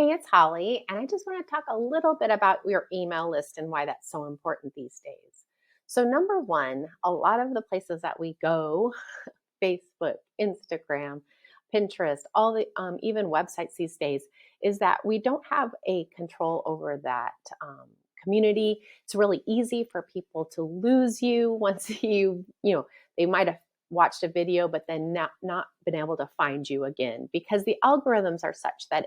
Hey, it's Holly, and I just want to talk a little bit about your email list and why that's so important these days. So, number one, a lot of the places that we go, Facebook, Instagram, Pinterest, all the even websites these days, is that we don't have a control over that community. It's really easy for people to lose you once they might have watched a video, but then not been able to find you again because the algorithms are such that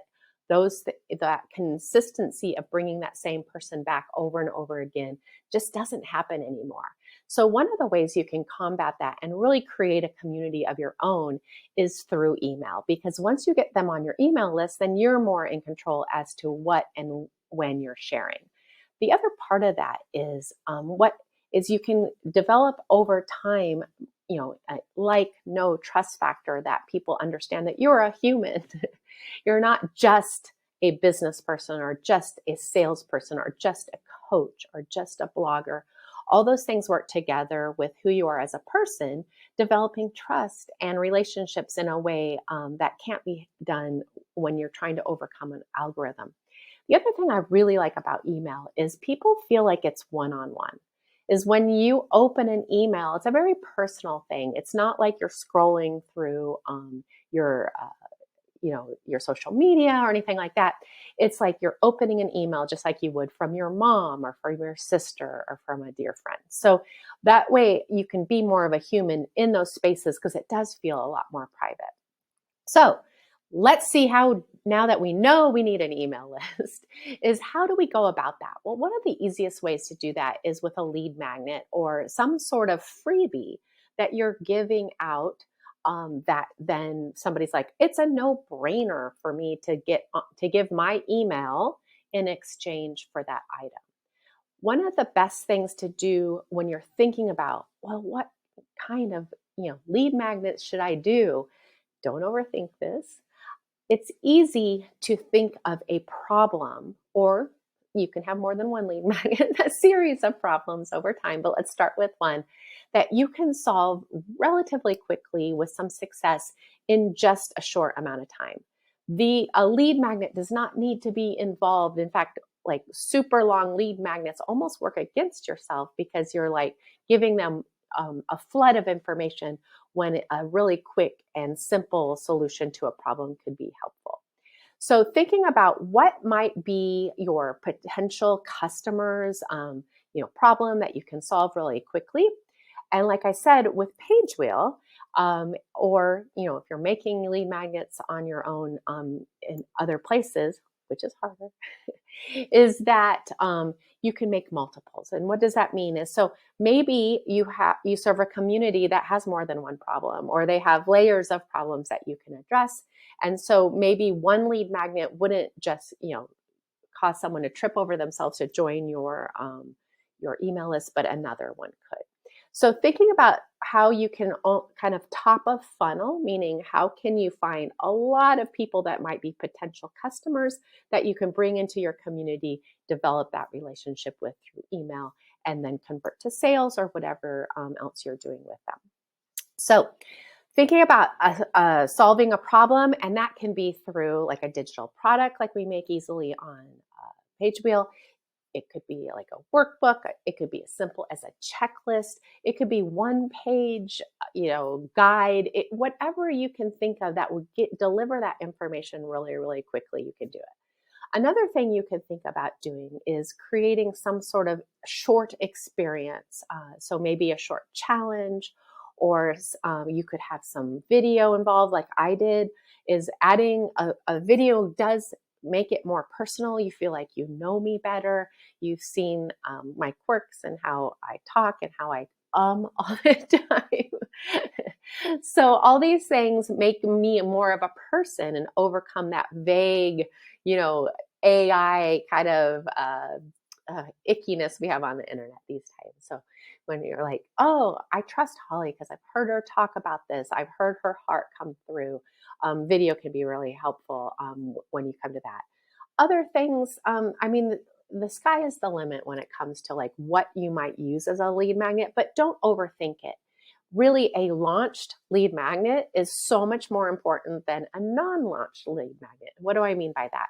that consistency of bringing that same person back over and over again just doesn't happen anymore. So one of the ways you can combat that and really create a community of your own is through email, because once you get them on your email list, then you're more in control as to what and when you're sharing. The other part of that is what is you can develop over time, a like no trust factor that people understand that you're a human. You're not just a business person or just a salesperson or just a coach or just a blogger. All those things work together with who you are as a person, developing trust and relationships in a way that can't be done when you're trying to overcome an algorithm. The other thing I really like about email is people feel like it's one-on-one. Is when you open an email, it's a very personal thing. It's not like you're scrolling through your your social media or anything like that. It's like you're opening an email just like you would from your mom or from your sister or from a dear friend. So that way you can be more of a human in those spaces because it does feel a lot more private. So let's see how, now that we know we need an email list, is how do we go about that? Well, one of the easiest ways to do that is with a lead magnet or some sort of freebie that you're giving out, that then somebody's like, it's a no-brainer for me to give my email in exchange for that item. One of the best things to do when you're thinking about, well, what kind of lead magnets should I do? Don't overthink this. It's easy to think of a problem, or you can have more than one lead magnet, a series of problems over time, but let's start with one that you can solve relatively quickly with some success in just a short amount of time. A lead magnet does not need to be involved. In fact, like super long lead magnets almost work against yourself because you're like giving them a flood of information when a really quick and simple solution to a problem could be helpful. So thinking about what might be your potential customers, problem that you can solve really quickly. And like I said, with PageWheel, or if you're making lead magnets on your own in other places, which is harder, is that you can make multiples. And what does that mean is, so maybe you serve a community that has more than one problem, or they have layers of problems that you can address. And so maybe one lead magnet wouldn't just cause someone to trip over themselves to join your email list, but another one could. So thinking about how you can kind of top of funnel, meaning how can you find a lot of people that might be potential customers that you can bring into your community, develop that relationship with through email, and then convert to sales or whatever else you're doing with them. So thinking about solving a problem, and that can be through like a digital product like we make easily on PageWheel. It could be like a workbook. It could be as simple as a checklist. It could be one page, guide. Whatever you can think of that would deliver that information really, really quickly, you can do it. Another thing you can think about doing is creating some sort of short experience. So maybe a short challenge, or you could have some video involved like I did. Is adding a video does make it more personal. You feel like you know me better. You've seen my quirks and how I talk and how I all the time. So all these things make me more of a person and overcome that vague, AI kind of ickiness we have on the internet these times. So when you're like, oh, I trust Holly because I've heard her talk about this, I've heard her heart come through. Video can be really helpful when you come to that. Other things, the sky is the limit when it comes to like what you might use as a lead magnet, but don't overthink it. Really, a launched lead magnet is so much more important than a non-launched lead magnet. What do I mean by that?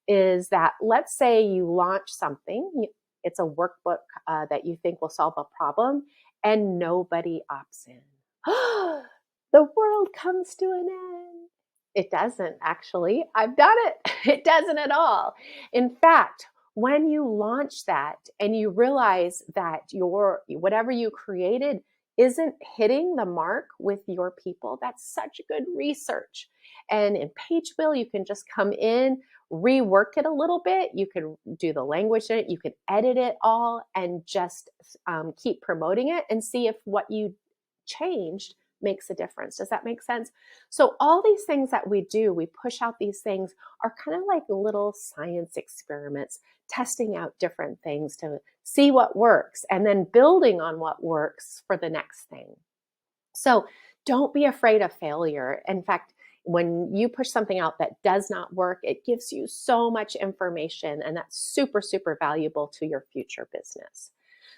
is that, let's say you launch something, it's a workbook that you think will solve a problem, and nobody opts in. The world comes to an end. It doesn't, actually. I've done it. It doesn't at all. In fact, when you launch that and you realize that your whatever you created isn't hitting the mark with your people, that's such good research. And in Page Wheel, you can just come in, rework it a little bit. You can do the language in it, you can edit it all, and just keep promoting it and see if what you changed makes a difference. Does that make sense? So all these things that we do, we push out these things, are kind of like little science experiments, testing out different things to see what works and then building on what works for the next thing. So don't be afraid of failure. In fact, when you push something out that does not work, it gives you so much information, and that's super, super valuable to your future business.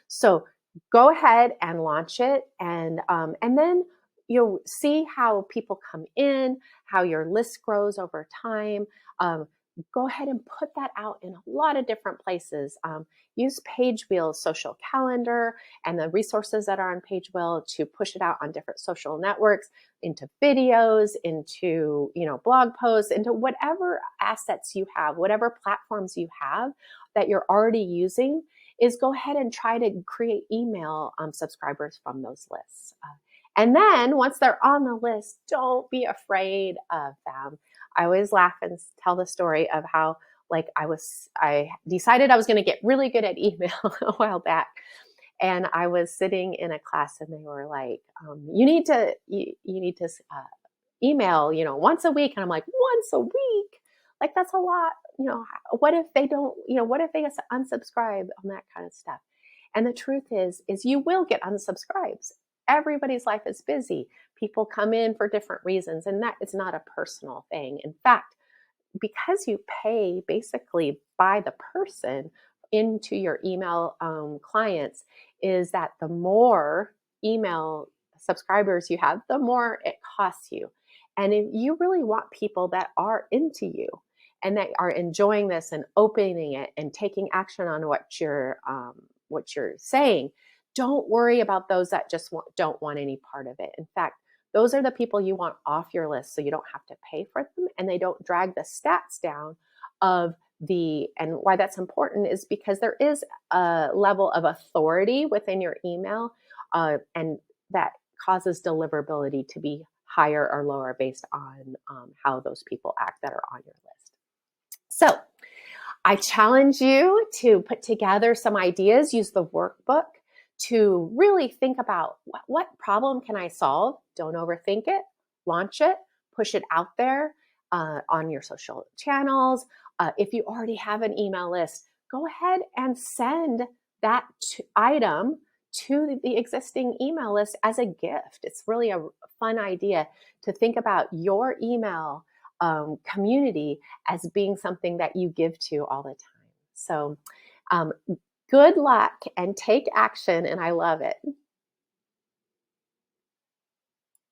So go ahead and launch it, and then you'll see how people come in, how your list grows over time. Go ahead and put that out in a lot of different places. Use Page Wheel's social calendar and the resources that are on Page Wheel to push it out on different social networks, into videos, into blog posts, into whatever assets you have, whatever platforms you have that you're already using. Is go ahead and try to create email subscribers from those lists. And then once they're on the list, don't be afraid of them. I always laugh and tell the story of how I decided I was going to get really good at email a while back. And I was sitting in a class and they were like, you need to email, once a week. And I'm like, once a week? Like, that's a lot. What if they don't, what if they unsubscribe on that kind of stuff? And the truth is you will get unsubscribes. Everybody's life is busy. People come in for different reasons, and that is not a personal thing. In fact, because you pay basically by the person into your email clients, is that the more email subscribers you have, the more it costs you. And if you really want people that are into you and that are enjoying this and opening it and taking action on what you're saying, don't worry about those that just don't want any part of it. In fact, those are the people you want off your list, so you don't have to pay for them and they don't drag the stats down of and why that's important is because there is a level of authority within your email, and that causes deliverability to be higher or lower based on how those people act that are on your list. So I challenge you to put together some ideas, use the workbook to really think about what problem can I solve? Don't overthink it, launch it, push it out there on your social channels. If you already have an email list, go ahead and send that item to the existing email list as a gift. It's really a fun idea to think about your email community as being something that you give to all the time. So good luck and take action, and I love it.